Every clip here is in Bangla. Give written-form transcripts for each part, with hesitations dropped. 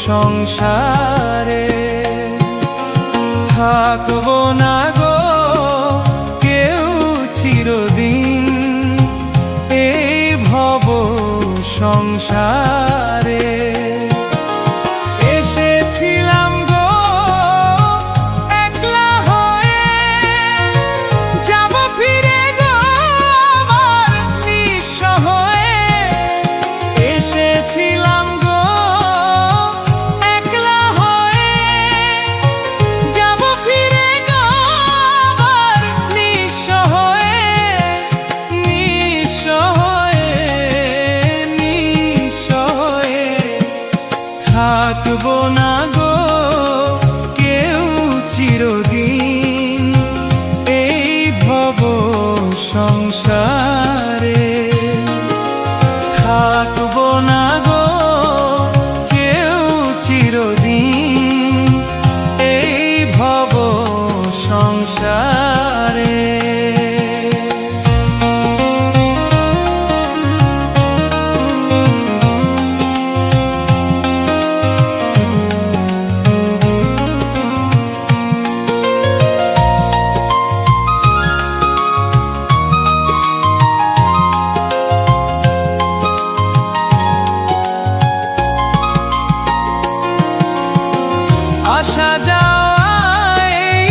সংসারে থাকবো না গো কেউ চিরদিন এই ভব সংসারে। এসেছিলাম গো একলা হয়ে, যাব ফিরে গো আবার নিঃস্ব হয়ে। এসেছিলাম গো একলা হয়ে, যাব ফিরে গো আবার নিঃস্ব হয়ে। নিঃস্ব হয়ে, নিঃস্ব হয়ে থাকবো না গো কেউ চিরদিন এই ভব সংসারে। থাকবো না গো কেউ চিরদিন এই ভব সংসারে। আসা যাওয়া এই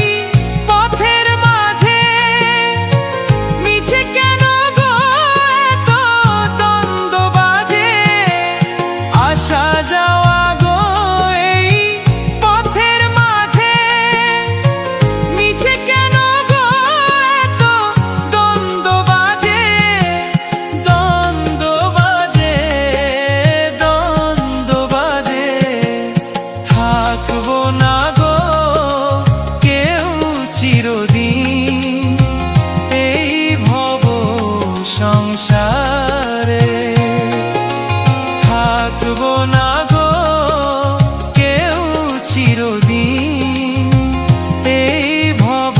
পথের মাঝে মিছে কেন গো এত দ্বন্দ্ব বাজে। আসা যাওয়া গো এই পথের মাঝে মিছে কেন গো এত দ্বন্দ্ব বাজে। দ্বন্দ্ব বাজে, দ্বন্দ্ব বাজে থাকবো না গো কেউ চিরদিন এই ভব সংসারে। থাকবো না গো কেউ চিরদিন এই ভব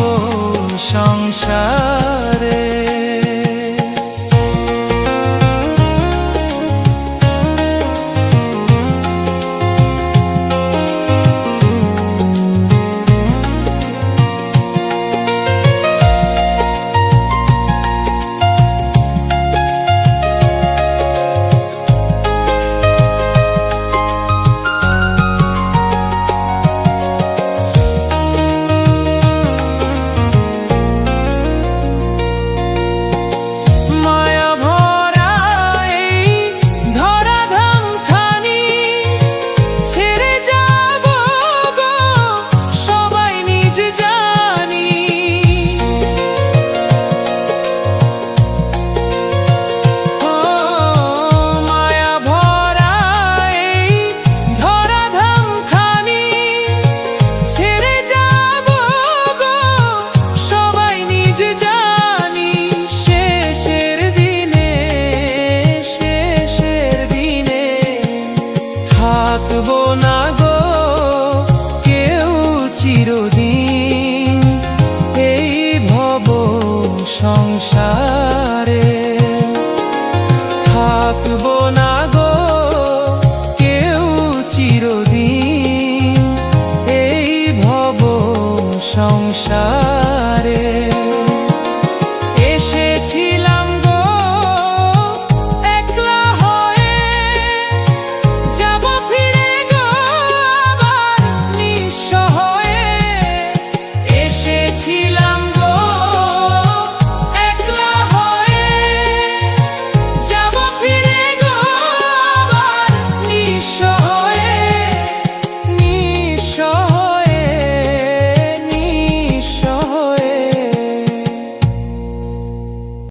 সংসারে। থাকবো না গো কেউ চিরদিন এই ভব সংসারে। থাকবো না